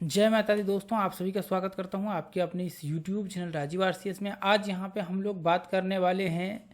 जय माता दी दोस्तों, आप सभी का स्वागत करता हूं आपके अपने इस YouTube चैनल राजीव आरसीएस में। आज यहां पे हम लोग बात करने वाले हैं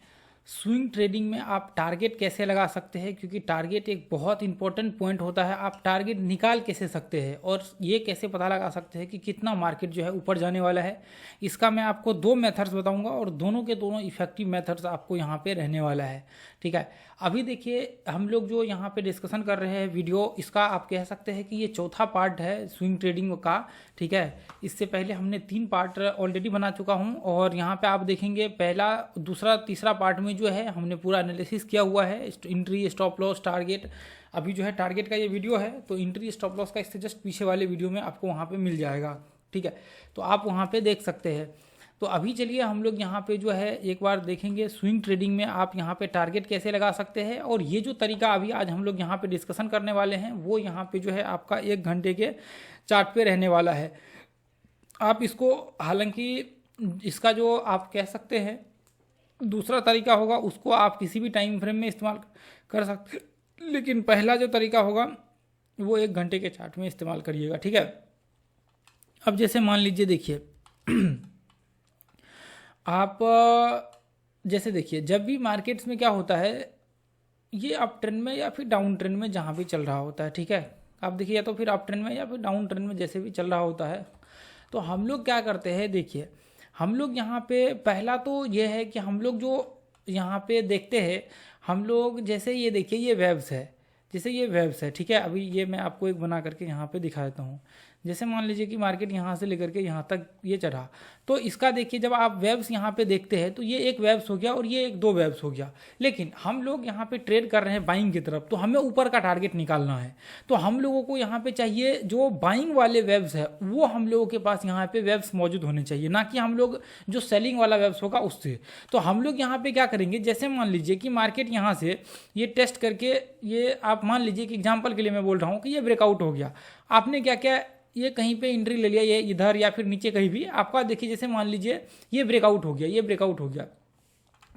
स्विंग ट्रेडिंग में आप टारगेट कैसे लगा सकते हैं, क्योंकि टारगेट एक बहुत इंपॉर्टेंट पॉइंट होता है। आप टारगेट निकाल कैसे सकते हैं और ये कैसे पता लगा सकते हैं कि कितना मार्केट जो है ऊपर जाने वाला है। इसका मैं आपको दो मेथड्स बताऊंगा और दोनों के दोनों इफेक्टिव मेथड्स आपको यहाँ पे रहने वाला है। ठीक है, अभी देखिए हम लोग जो यहाँ पे डिस्कशन कर रहे हैं वीडियो, इसका आप कह सकते हैं कि ये चौथा पार्ट है स्विंग ट्रेडिंग का। ठीक है, इससे पहले हमने 3 पार्ट ऑलरेडी बना चुका हूँ और यहाँ पे आप देखेंगे पहला, दूसरा, तीसरा पार्ट में जो है हमने पूरा एनालिसिस किया हुआ है, एंट्री, स्टॉप लॉस, टारगेट। अभी जो है टारगेट का ये वीडियो है तो एंट्री स्टॉप लॉस का इससे जस्ट पीछे वाले वीडियो में आपको वहाँ पे मिल जाएगा। ठीक है, तो आप वहाँ पे देख सकते हैं। तो अभी चलिए हम लोग यहाँ पे जो है एक बार देखेंगे स्विंग ट्रेडिंग में आप यहाँ पे टारगेट कैसे लगा सकते हैं। और ये जो तरीका अभी आज हम लोग यहाँ पे डिस्कशन करने वाले हैं वो यहाँ पे जो है आपका 1 घंटे के चार्ट पे रहने वाला है। आप इसको, हालांकि इसका जो आप कह सकते हैं दूसरा तरीका होगा उसको आप किसी भी टाइम फ्रेम में इस्तेमाल कर सकते हैं, लेकिन पहला जो तरीका होगा वो 1 घंटे के चार्ट में इस्तेमाल करिएगा। ठीक है, अब जैसे मान लीजिए, देखिए आप जैसे देखिए जब भी मार्केट्स में क्या होता है, ये अप ट्रेंड में या फिर डाउन ट्रेंड में जहाँ भी चल रहा होता है, ठीक है, आप देखिए या तो फिर अप ट्रेंड में या फिर डाउन ट्रेंड में जैसे भी चल रहा होता है, तो हम लोग क्या करते हैं, देखिए हम लोग यहाँ पे पहला तो ये है कि हम लोग जो यहाँ पे देखते हैं, हम लोग जैसे ये देखिए ये वेव्स है, जैसे ये वेव्स है। ठीक है, अभी ये मैं आपको एक बना करके यहाँ पे दिखा देता हूँ। जैसे मान लीजिए कि मार्केट यहाँ से लेकर के यहाँ तक ये चढ़ा, तो इसका देखिए जब आप वेव्स यहाँ पे देखते हैं तो ये एक वेव्स हो गया और ये एक 2 वेव्स हो गया। लेकिन हम लोग यहाँ पे ट्रेड कर रहे हैं बाइंग की तरफ, तो हमें ऊपर का टारगेट निकालना है। तो हम लोगों को यहाँ पे चाहिए जो बाइंग वाले वेव्स है वो हम लोगों के पास यहाँ पे वेव्स मौजूद होने चाहिए, ना कि हम लोग जो सेलिंग वाला वेव्स होगा उससे। तो हम लोग यहाँ पे क्या करेंगे, जैसे मान लीजिए कि मार्केट यहाँ से ये टेस्ट करके, ये आप मान लीजिए कि एग्जाम्पल के लिए मैं बोल रहा हूँ कि ये ब्रेकआउट हो गया, आपने क्या क्या ये कहीं पे एंट्री ले लिया, ये इधर या फिर नीचे कहीं भी आपका, देखिए जैसे मान लीजिए ये ब्रेकआउट हो गया, ये ब्रेकआउट हो गया,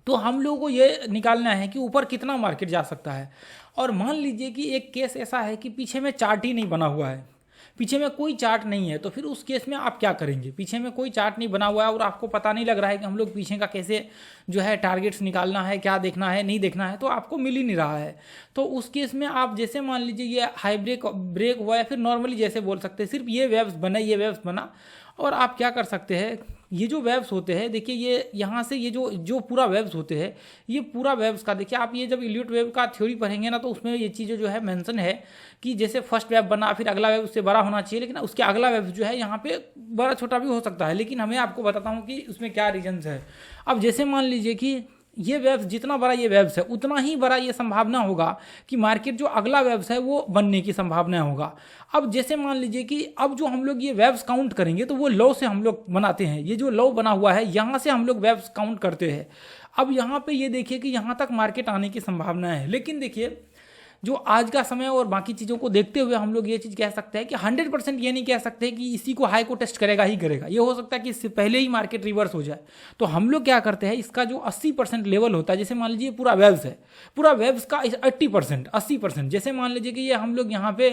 तो हम लोगों को ये निकालना है कि ऊपर कितना मार्केट जा सकता है। और मान लीजिए कि एक केस ऐसा है कि पीछे में चार्ट ही नहीं बना हुआ है, पीछे में कोई चार्ट नहीं है, तो फिर उस केस में आप क्या करेंगे, पीछे में कोई चार्ट नहीं बना हुआ है और आपको पता नहीं लग रहा है कि हम लोग पीछे का कैसे जो है टारगेट्स निकालना है, क्या देखना है, नहीं देखना है, तो आपको मिल ही नहीं रहा है। तो उस केस में आप जैसे मान लीजिए ये हाई ब्रेक हुआ या फिर नॉर्मली जैसे बोल सकते हैं सिर्फ ये वेव्स बना, ये वेव्स बना, और आप क्या कर सकते हैं, ये जो वेव्स होते हैं, देखिए ये यहाँ से ये जो जो पूरा वेव्स होते हैं, ये पूरा वेव्स का देखिए आप, ये जब इल्यूट वेव का थ्योरी पढ़ेंगे ना तो उसमें ये चीज़ें जो है मेंशन है कि जैसे फर्स्ट वेव बना, फिर अगला वेव उससे बड़ा होना चाहिए, लेकिन उसके अगला वेव जो है यहाँ पे बड़ा छोटा भी हो सकता है, लेकिन हमें आपको बताता हूँ कि उसमें क्या रीजन्स है। अब जैसे मान लीजिए कि ये वेव्स, जितना बड़ा ये वेव्स है उतना ही बड़ा ये संभावना होगा कि मार्केट जो अगला वेव्स है वो बनने की संभावना होगा। अब जैसे मान लीजिए कि अब जो हम लोग ये वेव्स काउंट करेंगे तो वो लो से हम लोग बनाते हैं, ये जो लो बना हुआ है यहाँ से हम लोग वेव्स काउंट करते हैं। अब यहाँ पे ये देखिए कि यहाँ तक मार्केट आने की संभावना है, लेकिन देखिए जो आज का समय और बाकी चीज़ों को देखते हुए हम लोग ये चीज़ कह सकते हैं कि 100% ये नहीं कह सकते कि इसी को हाई को टेस्ट करेगा ही करेगा, ये हो सकता है कि इससे पहले ही मार्केट रिवर्स हो जाए। तो हम लोग क्या करते हैं, इसका जो 80% लेवल होता है, जैसे मान लीजिए पूरा वेव्स है, पूरा वेव्स का 80%, 80%, जैसे मान लीजिए कि ये हम लोग यहाँ पे,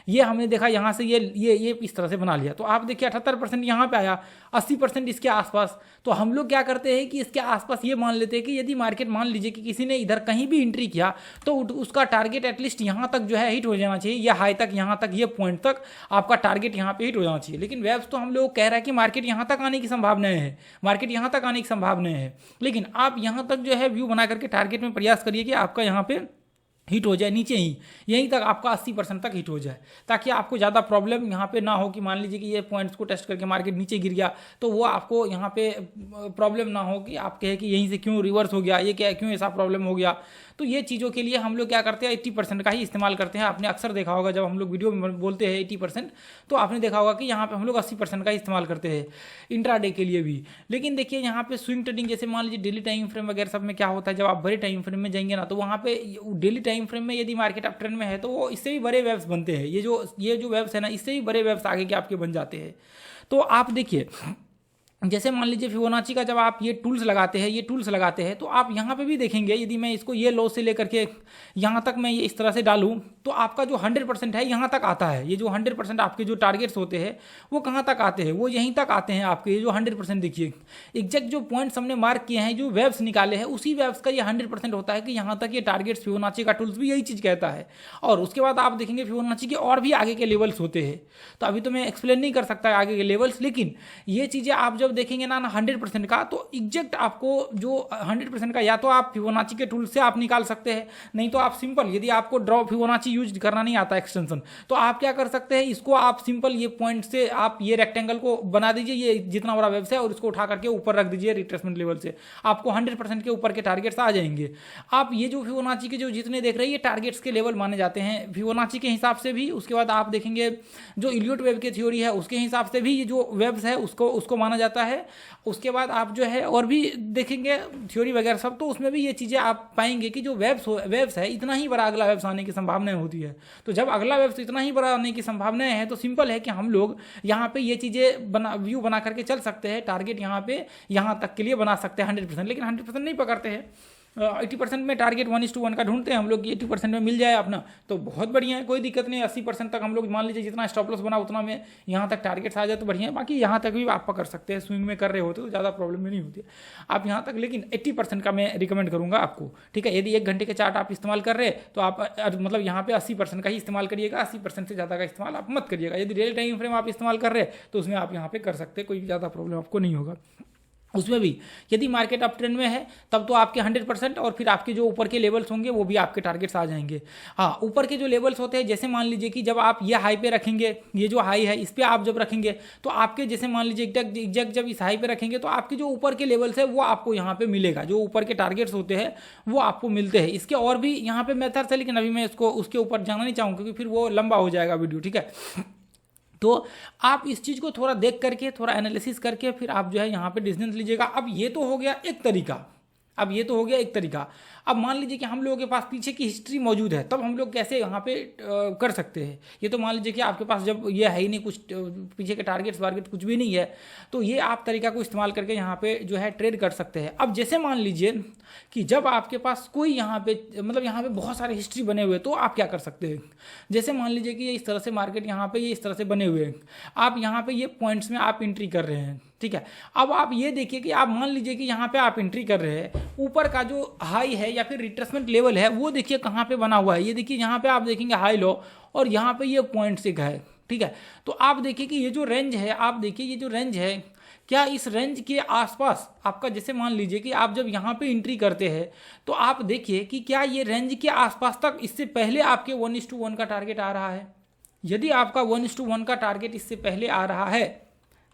ये हमने देखा यहाँ से ये इस तरह से बना लिया, तो आप देखिए 78% यहाँ पे आया, 80% इसके आसपास। तो हम लोग क्या करते हैं कि इसके आसपास ये मान लेते हैं कि यदि मार्केट, मान लीजिए कि किसी ने इधर कहीं भी एंट्री किया तो उसका टारगेट एटलीस्ट यहाँ तक जो है हिट हो जाना चाहिए, या हाई तक, यहाँ तक, ये पॉइंट तक आपका टारगेट यहाँ पे हिट हो जाना चाहिए। लेकिन वेव्स तो हम लोग कह रहा है कि मार्केट यहाँ तक आने की संभावनाएं है, मार्केट यहाँ तक आने की संभावनाएं है, लेकिन आप यहाँ तक जो है व्यू बना करके टारगेट में प्रयास करिए कि आपका यहाँ पे हिट हो जाए, नीचे ही यहीं तक आपका 80% तक हिट हो जाए, ताकि आपको ज़्यादा प्रॉब्लम यहाँ पे ना हो कि मान लीजिए कि ये पॉइंट्स को टेस्ट करके मार्केट नीचे गिर गया तो वो आपको यहाँ पे प्रॉब्लम ना हो कि आप कहे कि यहीं से क्यों रिवर्स हो गया, ये क्या, क्यों ऐसा प्रॉब्लम हो गया। तो ये चीज़ों के लिए हम लोग क्या करते हैं, 80% का ही इस्तेमाल करते हैं। आपने अक्सर देखा होगा जब हम लोग वीडियो में बोलते हैं 80%, तो आपने देखा होगा कि यहाँ पे हम लोग 80% का इस्तेमाल करते हैं इंट्राडे के लिए भी। लेकिन देखिए यहाँ पे स्विंग ट्रेडिंग, जैसे मान लीजिए डेली टाइम फ्रेम वगैरह सब में क्या होता है, जब आप बड़े टाइम फ्रेम में जाएंगे ना तो वहाँ पे डेली टाइम फ्रेम में यदि मार्केट अप ट्रेंड में है तो वो इससे भी बड़े वेव्स बनते हैं, ये जो वेव्स है ना, इससे भी बड़े वेव्स आगे के आपके बन जाते हैं। तो आप देखिए जैसे मान लीजिए फिबोनाची का जब आप ये टूल्स लगाते हैं तो आप यहाँ पे भी देखेंगे, यदि मैं इसको ये लो से लेकर के यहाँ तक मैं ये इस तरह से डालूँ तो आपका जो 100% है यहाँ तक आता है। ये जो 100% आपके जो टारगेट्स होते हैं वो कहाँ तक आते हैं, वो यहीं तक आते हैं आपके। ये जो 100% देखिए एग्जैक्ट जो पॉइंट्स हमने मार्क किए हैं, जो वेब्स निकाले हैं, उसी वेब्स का ये 100% होता है कि यहाँ तक ये टारगेट्स फिबोनाची का टूल्स भी यही चीज़ कहता है। और उसके बाद आप देखेंगे फिबोनाची के और भी आगे के लेवल्स होते हैं, तो अभी तो मैं एक्सप्लेन नहीं कर सकता आगे के लेवल्स, लेकिन ये चीज़ें आप जब देखेंगे ना 100% का, तो एग्जैक्ट आपको जो 100% का या तो आप फिबोनाची के टूल से आप निकाल सकते हैं, नहीं तो आप सिंपल, यदि आपको ड्रॉ फिबोनाची यूज करना नहीं आता एक्सटेंशन, तो आप क्या कर सकते हैं, इसको आप सिंपल ये पॉइंट से आप ये रेक्टेंगल को बना दीजिए, ये जितना बड़ा वेब्स है, और इसको उठा करके ऊपर रख दीजिए रिट्रेसमेंट लेवल से, आपको 100% के ऊपर के टारगेट्स आ जाएंगे। आप ये जो फिबोनाची के जो जितने देख रहे हैं ये टारगेट्स के लेवल माने जाते हैं फिबोनाची के हिसाब से भी। उसके बाद आप देखेंगे जो इलियट वेब की थ्योरी है उसके हिसाब से भी ये जो वेब्स है उसको माना जाता है। उसके बाद आप जो है और भी देखेंगे थ्योरी वगैरह सब, तो उसमें भी ये चीज़ें आप पाएंगे कि जो वेब्स है इतना ही बड़ा अगला वेब्स आने की संभावनाएं होती है। तो जब अगला वेब्स इतना ही बड़ा आने की संभावनाएं हैं तो सिंपल है कि हम लोग यहाँ पे ये चीज़ें व्यू बना करके चल सकते हैं। टारगेट यहाँ पे यहाँ तक के लिए बना सकते हैं 100%, लेकिन 100% नहीं पकड़ते हैं। 80% में टारगेट 1:1 का ढूंढते हैं हम लोग कि 80% में मिल जाए अपना, तो बहुत बढ़िया है, कोई दिक्कत नहीं। 80% तक हम लोग मान लीजिए जितना स्टॉप लॉस बना उतना में यहाँ तक टारगेट्स आ जाए तो बढ़िया है। बाकी यहाँ तक भी आप पकड़ सकते हैं, स्विंग में कर रहे होते तो ज़्यादा प्रॉब्लम नहीं होती है आप यहाँ तक, लेकिन 80% का मैं रिकमेंड करूँगा आपको, ठीक है। यदि 1 घंटे के चार्ट आप इस्तेमाल कर रहे हैं तो आप मतलब यहाँ पे 80% का ही इस्तेमाल करिएगा, 80% से ज़्यादा का इस्तेमाल आप मत करिएगा। यदि रियल टाइम फ्रेम आप इस्तेमाल कर रहे हैं तो उसमें आप यहाँ पे कर सकते हैं, कोई ज़्यादा प्रॉब्लम आपको नहीं होगा। उसमें भी यदि मार्केट अप ट्रेंड में है तब तो आपके 100% और फिर आपके जो ऊपर के लेवल्स होंगे वो भी आपके टारगेट्स आ जाएंगे। हाँ, ऊपर के जो लेवल्स होते हैं, जैसे मान लीजिए कि जब आप ये हाई पे रखेंगे, ये जो हाई है इस पर आप जब रखेंगे तो आपके जैसे मान लीजिए एग्जैक्ट जब इस हाई पे रखेंगे तो आपके जो ऊपर के लेवल्स है वो आपको यहाँ पे मिलेगा, जो ऊपर के टारगेट्स होते हैं वो आपको मिलते हैं। इसके और भी यहाँ पे मेथड्स है, लेकिन अभी मैं इसको उसके ऊपर जाना नहीं चाहूँगा क्योंकि फिर वो लंबा हो जाएगा वीडियो, ठीक है। तो आप इस चीज़ को थोड़ा देख करके, थोड़ा एनालिसिस करके फिर आप जो है यहाँ पे डिसीजन लीजिएगा। अब ये तो हो गया एक तरीका। अब मान लीजिए कि हम लोगों के पास पीछे की हिस्ट्री मौजूद है, तब हम लोग कैसे यहाँ पे कर सकते हैं। ये तो मान लीजिए कि आपके पास जब ये है ही नहीं कुछ, पीछे के टारगेट्स वारगेट कुछ भी नहीं है, तो ये आप तरीका को इस्तेमाल करके यहाँ पे जो है ट्रेड कर सकते हैं। अब जैसे मान लीजिए कि जब आपके पास कोई यहाँ पे मतलब यहाँ पे बहुत सारे हिस्ट्री बने हुए, तो आप क्या कर सकते हैं। जैसे मान लीजिए कि ये इस तरह से मार्केट यहाँ पे ये इस तरह से बने हुए हैं, आप यहाँ पे ये पॉइंट्स में आप एंट्री कर रहे हैं, ठीक है। अब आप ये देखिए कि आप मान लीजिए कि यहाँ पे आप एंट्री कर रहे हैं, ऊपर का जो हाई है या फिर रिट्रेसमेंट लेवल है वो देखिए कहाँ पे बना हुआ है। ये देखिए यहाँ पे आप देखेंगे हाई लो, और यहाँ पे ये पॉइंट एक है, ठीक है। तो आप देखिए कि ये जो रेंज है, आप देखिए ये जो रेंज है, क्या इस रेंज के आसपास आपका, जैसे मान लीजिए कि आप जब यहाँ पे एंट्री करते हैं तो आप देखिए कि क्या ये रेंज के आसपास तक इससे पहले आपके 1:1 का टारगेट आ रहा है। यदि आपका 1:1 का टारगेट इससे पहले आ रहा है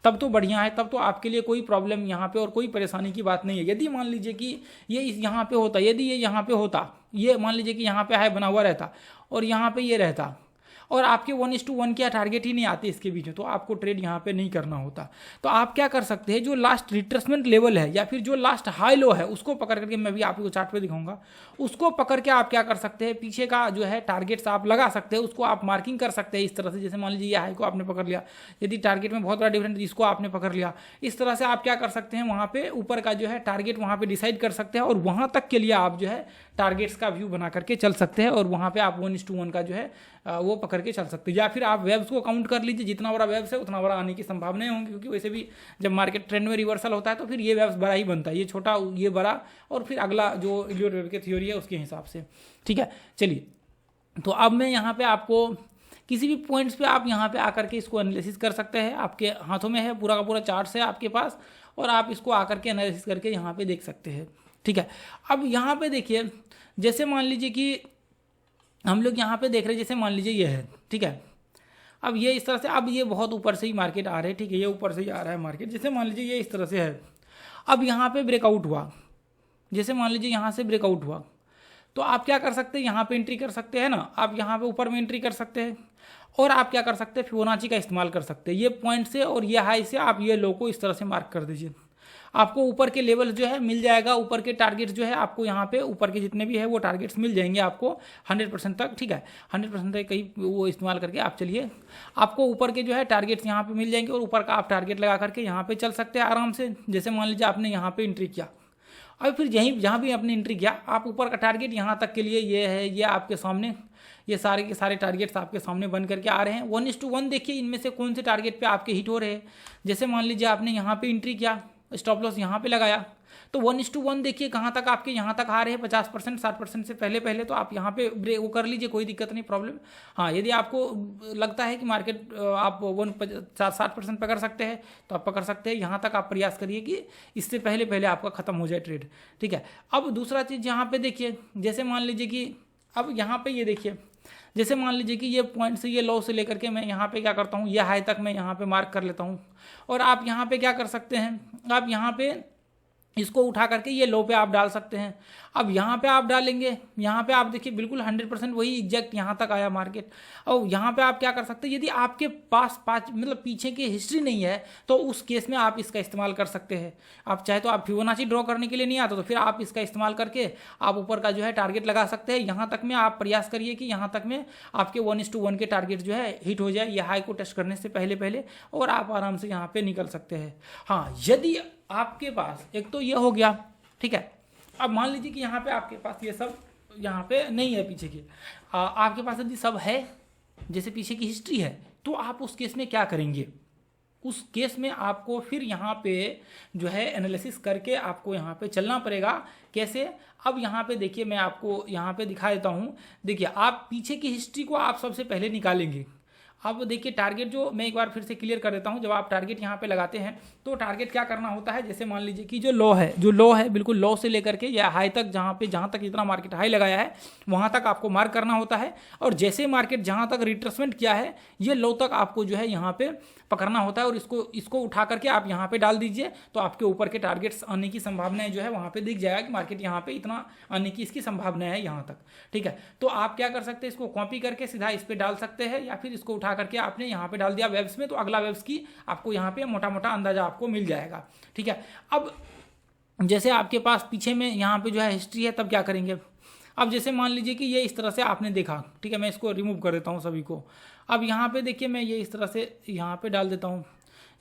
तब तो बढ़िया है, तब तो आपके लिए कोई प्रॉब्लम यहाँ पे और कोई परेशानी की बात नहीं है। यदि मान लीजिए कि ये यहाँ पे होता, यदि ये यहाँ पे होता, ये मान लीजिए कि यहाँ पे हाई बना हुआ रहता और यहाँ पे ये रहता और आपके 1:1 क्या टारगेट ही नहीं आते इसके बीच में, तो आपको ट्रेड यहाँ पे नहीं करना होता। तो आप क्या कर सकते हैं, जो लास्ट रिट्रेसमेंट लेवल है या फिर जो लास्ट हाई लो है उसको पकड़ करके, मैं भी आपको चार्ट पे दिखाऊंगा, उसको पकड़ के आप क्या कर सकते हैं, पीछे का जो है टारगेट्स आप लगा सकते हैं, उसको आप मार्किंग कर सकते हैं इस तरह से। जैसे मान लीजिए ये हाई को आपने पकड़ लिया, यदि टारगेट में बहुत बड़ा डिफरेंस इसको आपने पकड़ लिया, इस तरह से आप क्या कर सकते हैं, वहाँ पे ऊपर का जो है टारगेट वहाँ पे डिसाइड कर सकते हैं और वहाँ तक के लिए आप जो है टारगेट्स का व्यू बना करके चल सकते हैं और वहाँ पे आप 1:1 का जो है वो पकड़ के चल सकते हैं। या फिर आप वेब्स को काउंट कर लीजिए, जितना बड़ा वेब्स है उतना बड़ा आने की संभावनाएं होंगी, क्योंकि वैसे भी जब मार्केट ट्रेंड में रिवर्सल होता है तो फिर ये वेब्स बड़ा ही बनता है, ये छोटा ये बड़ा, और फिर अगला जो इलियट वेव की थ्योरी है उसके हिसाब से, ठीक है। चलिए, तो अब मैं यहाँ पे आपको किसी भी पॉइंट्स पे आप यहाँ पे आकर के इसको एनालिसिस कर सकते हैं, आपके हाथों में है, पूरा का पूरा चार्ट है आपके पास, और आप इसको आकर के एनालिसिस करके यहाँ पे देख सकते हैं, ठीक है। अब यहाँ पे देखिए, जैसे मान लीजिए कि हम लोग यहाँ पे देख रहे हैं, जैसे मान लीजिए ये है, ठीक है। अब ये इस तरह से, अब ये बहुत ऊपर से ही मार्केट आ रहे हैं, ठीक है, ये ऊपर से ही आ रहा है मार्केट। जैसे मान लीजिए ये इस तरह से है, अब यहाँ पे ब्रेकआउट हुआ, जैसे मान लीजिए यहाँ से ब्रेकआउट हुआ, तो आप क्या कर सकते हैं, यहाँ पे एंट्री कर सकते हैं ना, आप यहाँ पे ऊपर में एंट्री कर सकते हैं, और आप क्या कर सकते हैं, फिबोनाची का इस्तेमाल कर सकते हैं। ये पॉइंट से और ये हाई से आप ये लो को इस तरह से मार्क कर दीजिए। आपको ऊपर के लेवल जो है मिल जाएगा, ऊपर के टारगेट्स जो है आपको यहाँ पे ऊपर के जितने भी है वो टारगेट्स मिल जाएंगे आपको 100% तक, ठीक है। 100% तक कहीं वो इस्तेमाल करके आप चलिए, आपको ऊपर के जो है टारगेट्स यहाँ पे मिल जाएंगे और ऊपर का आप टारगेट लगा करके यहाँ पे चल सकते हैं आराम से। जैसे मान लीजिए आपने यहाँ पे एंट्री किया, अब फिर यहीं जहाँ भी आपने एंट्री किया, आप ऊपर का टारगेट यहाँ तक के लिए ये है, ये आपके सामने ये सारे के सारे टारगेट्स आपके सामने बन करके आ रहे हैं। 1:1 देखिए इनमें से कौन से टारगेट पे आपके हिट हो रहे हैं। जैसे मान लीजिए आपने यहाँ पे एंट्री किया, स्टॉप लॉस यहाँ पे लगाया, तो 1:1 देखिए कहाँ तक आपके यहाँ तक आ रहे हैं 50% 60% से पहले तो आप यहाँ पे ब्रेक वो कर लीजिए, कोई दिक्कत नहीं, प्रॉब्लम। हाँ, यदि आपको लगता है कि मार्केट आप 60% पकड़ सकते हैं तो आप पकड़ सकते हैं, यहाँ तक आप प्रयास करिए कि इससे पहले आपका खत्म हो जाए ट्रेड, ठीक है। अब दूसरा चीज़ यहाँ पे देखिए, जैसे मान लीजिए कि अब यहाँ पे ये देखिए, जैसे मान लीजिए कि ये पॉइंट से ये लो से लेकर के मैं यहाँ पे क्या करता हूँ, ये हाई तक मैं यहाँ पे मार्क कर लेता हूँ। और आप यहाँ पे क्या कर सकते हैं, आप यहाँ पे इसको उठा करके ये लो पे आप डाल सकते हैं। अब यहाँ पे आप डालेंगे, यहाँ पे आप देखिए बिल्कुल 100% वही एग्जैक्ट यहाँ तक आया मार्केट। और यहाँ पे आप क्या कर सकते हैं, यदि आपके पास मतलब पीछे की हिस्ट्री नहीं है तो उस केस में आप इसका इस्तेमाल कर सकते हैं। आप चाहे तो आप फिबोनाची ड्रॉ करने के लिए नहीं आता तो फिर आप इसका इस्तेमाल करके आप ऊपर का जो है टारगेट लगा सकते हैं। यहाँ तक में आप प्रयास करिए कि यहाँ तक में आपके 1:1 के टारगेट जो है हिट हो जाए, ये हाई को टेस्ट करने से पहले और आप आराम से यहाँ पे निकल सकते हैं। हाँ, यदि आपके पास एक तो ये हो गया, ठीक है। अब मान लीजिए कि यहाँ पे आपके पास ये सब यहाँ पे नहीं है पीछे की, आपके पास यदि सब है जैसे पीछे की हिस्ट्री है, तो आप उस केस में क्या करेंगे, उस केस में आपको फिर यहाँ पे जो है एनालिसिस करके आपको यहाँ पे चलना पड़ेगा। कैसे, अब यहाँ पे देखिए मैं आपको यहाँ पे दिखा देता हूँ। देखिए आप पीछे की हिस्ट्री को आप सबसे पहले निकालेंगे। अब देखिए टारगेट जो मैं एक बार फिर से क्लियर कर देता हूं, जब आप टारगेट यहाँ पे लगाते हैं तो टारगेट क्या करना होता है, जैसे मान लीजिए कि जो लो है बिल्कुल लो से लेकर के या हाई तक, जहाँ तक जितना मार्केट हाई लगाया है वहाँ तक आपको मार्क करना होता है। और जैसे मार्केट जहाँ तक रिट्रेसमेंट किया है ये लो तक आपको जो है यहाँ पे पकड़ना होता है और इसको उठा करके आप यहाँ पे डाल दीजिए, तो आपके ऊपर के टारगेट्स आने की संभावनाएं जो है वहाँ पे दिख जाएगा कि मार्केट यहाँ पे इतना आने की इसकी संभावना है यहाँ तक, ठीक है। तो आप क्या कर सकते हैं, इसको कॉपी करके सीधा इस पे डाल सकते हैं या फिर इसको उठा करके आपने यहाँ पे डाल दिया वेब्स में, तो अगला वेब्स की आपको यहाँ पे मोटा मोटा अंदाजा आपको मिल जाएगा, ठीक है। अब जैसे आपके पास पीछे में यहाँ पे जो है हिस्ट्री है, तब क्या करेंगे। अब जैसे मान लीजिए कि ये इस तरह से आपने देखा, ठीक है, मैं इसको रिमूव कर देता हूँ सभी को। अब यहाँ पे देखिए मैं ये इस तरह से यहाँ पे डाल देता हूँ,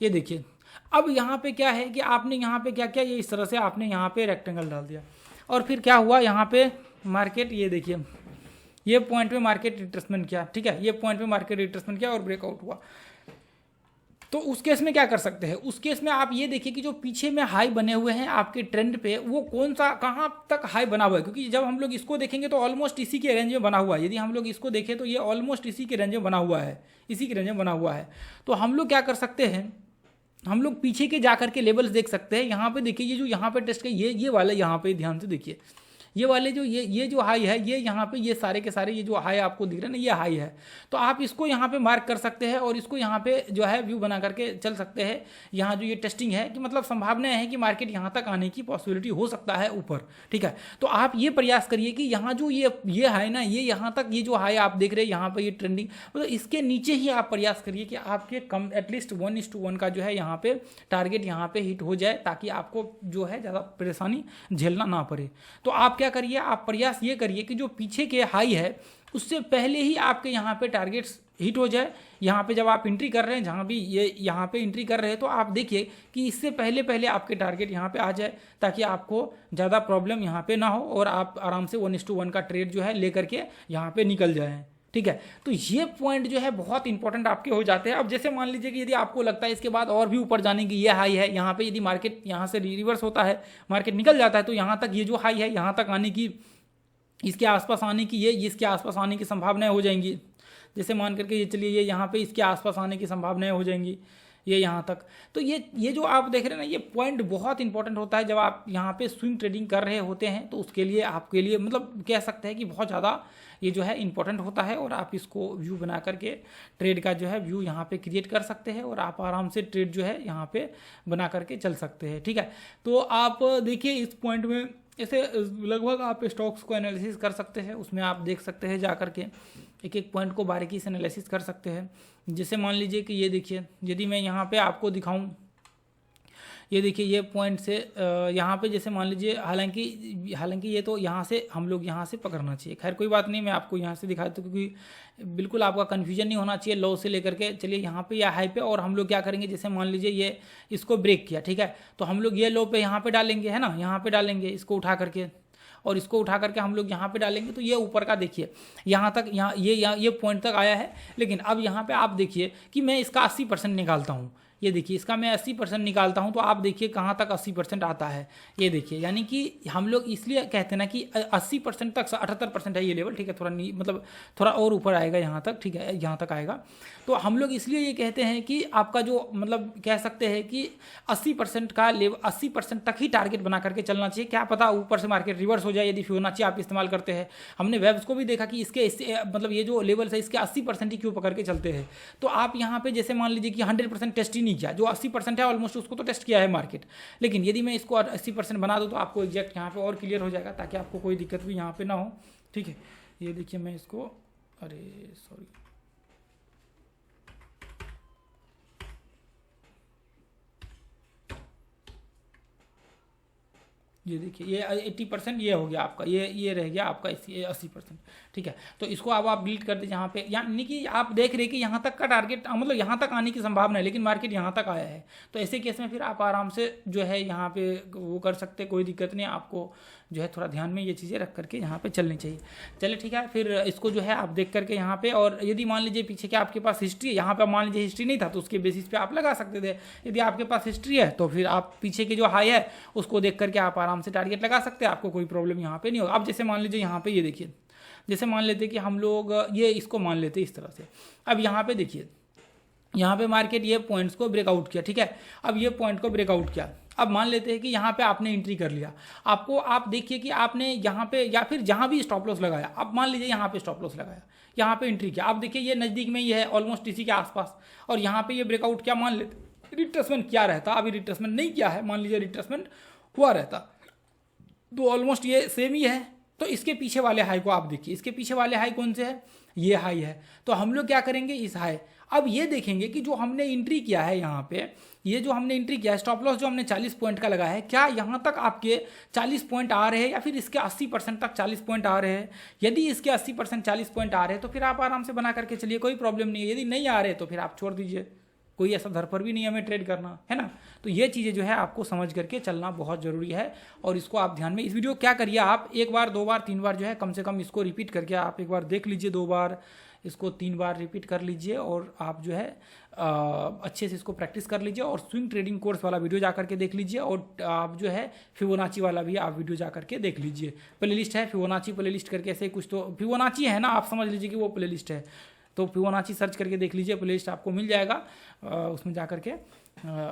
ये देखिए। अब यहाँ पे क्या है कि आपने यहाँ पे क्या किया, ये इस तरह से आपने यहाँ पे रेक्टेंगल डाल दिया और फिर क्या हुआ, यहाँ पे मार्केट ये देखिए ये पॉइंट पे मार्केट रिट्रेसमेंट किया, ठीक है, ये पॉइंट पे मार्केट रिट्रेसमेंट किया और ब्रेकआउट हुआ। तो उस केस में क्या कर सकते हैं, उस केस में आप ये देखिए कि जो पीछे में हाई बने हुए हैं आपके ट्रेंड पे, वो कौन सा कहाँ तक हाई बना हुआ है, क्योंकि जब हम लोग इसको देखेंगे तो ऑलमोस्ट इसी के रेंज में बना हुआ है। यदि हम लोग इसको देखें तो ये ऑलमोस्ट इसी के रेंज में बना हुआ है, इसी के रेंज में बना हुआ है। तो हम लोग क्या कर सकते हैं, हम लोग पीछे के जाकर के लेवल्स देख सकते हैं। यहाँ पे देखिए ये जो यहाँ पे टेस्ट किया ये वाला, यहाँ पे ध्यान से देखिए ये वाले जो ये जो हाई है, ये यहाँ पे ये सारे के सारे ये जो हाई आपको दिख रहे हैं ना, ये हाई है। तो आप इसको यहाँ पे मार्क कर सकते हैं और इसको यहाँ पे जो है व्यू बना करके चल सकते हैं। यहाँ जो ये टेस्टिंग है कि मतलब संभावना है कि मार्केट यहाँ तक आने की पॉसिबिलिटी हो सकता है ऊपर, ठीक है। तो आप ये प्रयास करिए कि यहाँ जो ये हाई ना, ये यहाँ तक ये जो हाई आप देख रहे हैं यहाँ पर ये ट्रेंडिंग, तो इसके नीचे ही आप प्रयास करिए कि आपके कम एटलीस्ट 1:1 का जो है यहाँ पे टारगेट यहाँ पे हिट हो जाए, ताकि आपको जो है ज़्यादा परेशानी झेलना ना पड़े। तो आप क्या करिए, आप प्रयास ये करिए कि जो पीछे के हाई है उससे पहले ही आपके यहाँ पे टारगेट्स हिट हो जाए। यहाँ पे जब आप एंट्री कर रहे हैं, जहाँ भी ये यहाँ पे एंट्री कर रहे हैं, तो आप देखिए कि इससे पहले आपके टारगेट यहाँ पे आ जाए, ताकि आपको ज़्यादा प्रॉब्लम यहाँ पे ना हो और आप आराम से 1:1 का ट्रेड जो है लेकर के यहाँ पे निकल जाएँ, ठीक है। तो ये पॉइंट जो है बहुत इंपॉर्टेंट आपके हो जाते हैं। अब जैसे मान लीजिए कि यदि आपको लगता है इसके बाद और भी ऊपर जाने की ये हाई है, यहाँ पे यदि मार्केट यहाँ से रिवर्स होता है, मार्केट निकल जाता है, तो यहाँ तक ये जो हाई है यहाँ तक आने की, इसके आसपास आने की, ये इसके आसपास आने की संभावनाएं हो जाएंगी। जैसे मान करके ये चलिए ये यहाँ पे इसके आसपास आने की संभावनाएं हो जाएंगी, ये यहाँ तक। तो ये जो आप देख रहे हैं ना, ये पॉइंट बहुत इंपॉर्टेंट होता है जब आप यहाँ पे स्विंग ट्रेडिंग कर रहे होते हैं, तो उसके लिए आपके लिए मतलब कह सकते हैं कि बहुत ज़्यादा ये जो है इंपॉर्टेंट होता है। और आप इसको व्यू बना करके ट्रेड का जो है व्यू यहाँ पे क्रिएट कर सकते हैं और आप आराम से ट्रेड जो है यहाँ पे बना करके चल सकते हैं, ठीक है। तो आप देखिए इस पॉइंट में ऐसे लगभग आप स्टॉक्स को एनालिसिस कर सकते हैं, उसमें आप देख सकते हैं जा करके एक एक पॉइंट को बारीकी से एनालिसिस कर सकते हैं। जैसे मान लीजिए कि ये देखिए, यदि मैं यहाँ पे आपको दिखाऊं, ये देखिए ये पॉइंट से यहाँ पे जैसे मान लीजिए, हालांकि ये तो यहाँ से हम लोग यहाँ से पकड़ना चाहिए। खैर कोई बात नहीं, मैं आपको यहाँ से दिखा देता हूँ क्योंकि बिल्कुल आपका कन्फ्यूजन नहीं होना चाहिए लो से लेकर के। चलिए यहाँ पे या हाई पे, और हम लोग क्या करेंगे, जैसे मान लीजिए ये इसको ब्रेक किया, ठीक है, तो हम लोग ये लो पे यहाँ पे डालेंगे, है ना, यहाँ पे डालेंगे इसको उठा करके, और इसको उठा करके हम लोग यहाँ पे डालेंगे। तो ये ऊपर का देखिए यहाँ तक, ये पॉइंट तक आया है। लेकिन अब यहाँ पे आप देखिए कि मैं इसका 80% निकालता हूँ। ये देखिए इसका मैं 80% निकालता हूँ, तो आप देखिए कहाँ तक 80% आता है। ये देखिए, यानी कि हम लोग इसलिए कहते हैं ना कि 80% तक, 78% है ये लेवल, ठीक है, मतलब थोड़ा और ऊपर आएगा यहाँ तक, ठीक है, यहाँ तक आएगा। तो हम लोग इसलिए ये कहते हैं कि आपका जो मतलब कह सकते हैं कि 80% का लेवल, 80% तक ही टारगेट बना करके चलना चाहिए। क्या पता ऊपर से मार्केट रिवर्स हो जाए यदि फिबोनाची आप इस्तेमाल करते हैं। हमने वेब्स को भी देखा कि इसके मतलब ये जो लेवल्स है इसके 80% ही क्यों पकड़ के चलते हैं। तो आप यहाँ पे जैसे मान लीजिए कि 100% टेस्ट ही नहीं किया, जो 80% है ऑलमोस्ट उसको तो टेस्ट किया है मार्केट, लेकिन यदि मैं इसको 80% बना दूँ तो आपको एग्जैक्ट यहाँ पे और क्लियर हो जाएगा, ताकि आपको कोई दिक्कत भी यहाँ पे ना हो, ठीक है। ये देखिए मैं इसको, अरे सॉरी, ये देखिए ये 80% ये हो गया आपका, ये रह गया आपका 80%, ठीक है। तो इसको अब आप डिलीट कर दे जहाँ पे, यानी कि आप देख रहे कि यहाँ तक का टारगेट, मतलब यहाँ तक आने की संभावना है, लेकिन मार्केट यहाँ तक आया है। तो ऐसे केस में फिर आप आराम से जो है यहाँ पे वो कर सकते, कोई दिक्कत नहीं। आपको जो है थोड़ा ध्यान में ये चीज़ें रख करके यहाँ पे चलनी चाहिए। चलिए ठीक है, फिर इसको जो है आप देख करके यहाँ पे, और यदि मान लीजिए पीछे के आपके पास हिस्ट्री है, यहाँ पे मान लीजिए हिस्ट्री नहीं था तो उसके बेसिस पे आप लगा सकते थे। यदि आपके पास हिस्ट्री है तो फिर आप पीछे के जो हाई है उसको देख करके आप आराम से टारगेट लगा सकते हैं, आपको कोई प्रॉब्लम यहाँ पे नहीं होगा। अब जैसे मान लीजिए यहाँ पे ये देखिए, जैसे मान लेते कि हम लोग ये इसको मान लेते इस तरह से। अब यहाँ पे देखिए, यहाँ पे मार्केट ये पॉइंट्स को ब्रेकआउट किया, ठीक है। अब ये पॉइंट को ब्रेकआउट किया, अब मान लेते हैं कि यहाँ पे आपने एंट्री कर लिया। आपको आप देखिए कि आपने यहाँ पे या फिर जहाँ भी स्टॉप लॉस लगाया, अब मान लीजिए यहाँ पे स्टॉप लॉस लगाया, यहाँ पे एंट्री किया, आप देखिए ये नज़दीक में ही है, ऑलमोस्ट इसी के आसपास, और यहाँ पे ये ब्रेकआउट किया, मान लेते रिट्रेसमेंट क्या रहता, अभी रिट्रेसमेंट नहीं किया है, मान लीजिए रिट्रेसमेंट हुआ रहता तो ऑलमोस्ट ये सेम ही है। तो इसके पीछे वाले हाई को आप देखिए, इसके पीछे वाले हाई कौन से है, ये हाई है। तो हम लोग क्या करेंगे, इस हाई, अब ये देखेंगे कि जो हमने एंट्री किया है यहाँ पे, ये जो हमने एंट्री किया है, स्टॉप लॉस जो हमने 40 पॉइंट का लगाया है, क्या यहाँ तक आपके 40 पॉइंट आ रहे हैं या फिर इसके 80% तक 40 पॉइंट आ रहे हैं। यदि इसके 80% 40 पॉइंट आ रहे हैं तो फिर आप आराम से बना करके चलिए, कोई प्रॉब्लम नहीं है। यदि नहीं आ रहे तो फिर आप छोड़ दीजिए, कोई ऐसा धर पर भी नहीं हमें ट्रेड करना है ना। तो ये चीज़ें जो है आपको समझ करके चलना बहुत ज़रूरी है, और इसको आप ध्यान में, इस वीडियो क्या करिए आप 1 बार 2 बार 3 बार जो है कम से कम इसको रिपीट करके आप एक बार देख लीजिए, 2 बार इसको 3 बार रिपीट कर लीजिए, और आप जो है अच्छे से इसको प्रैक्टिस कर लीजिए। और स्विंग ट्रेडिंग कोर्स वाला वीडियो जा करके देख लीजिए, और आप जो है फिबोनाची वाला भी आप वीडियो जा करके देख लीजिए। प्लेलिस्ट है फिबोनाची प्लेलिस्ट करके, ऐसे कुछ तो फिबोनाची है ना, आप समझ लीजिए कि वो प्लेलिस्ट है। तो फिबोनाची सर्च करके देख लीजिए, प्लेलिस्ट आपको मिल जाएगा, उसमें जा करके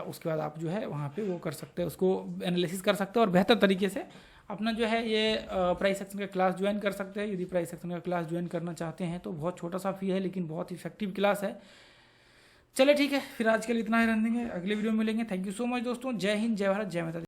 उसके बाद आप जो है वहाँ पे वो कर सकते हैं, उसको एनालिसिस कर सकते हैं, और बेहतर तरीके से अपना जो है ये प्राइस एक्शन का क्लास ज्वाइन कर सकते हैं। यदि प्राइस एक्शन का क्लास ज्वाइन करना चाहते हैं तो बहुत छोटा सा फी है, लेकिन बहुत इफेक्टिव क्लास है। चलिए ठीक है, फिर आज के लिए इतना ही रहने देंगे, अगले वीडियो में मिलेंगे। थैंक यू सो मच दोस्तों, जय हिंद, जय भारत, जय माता दी।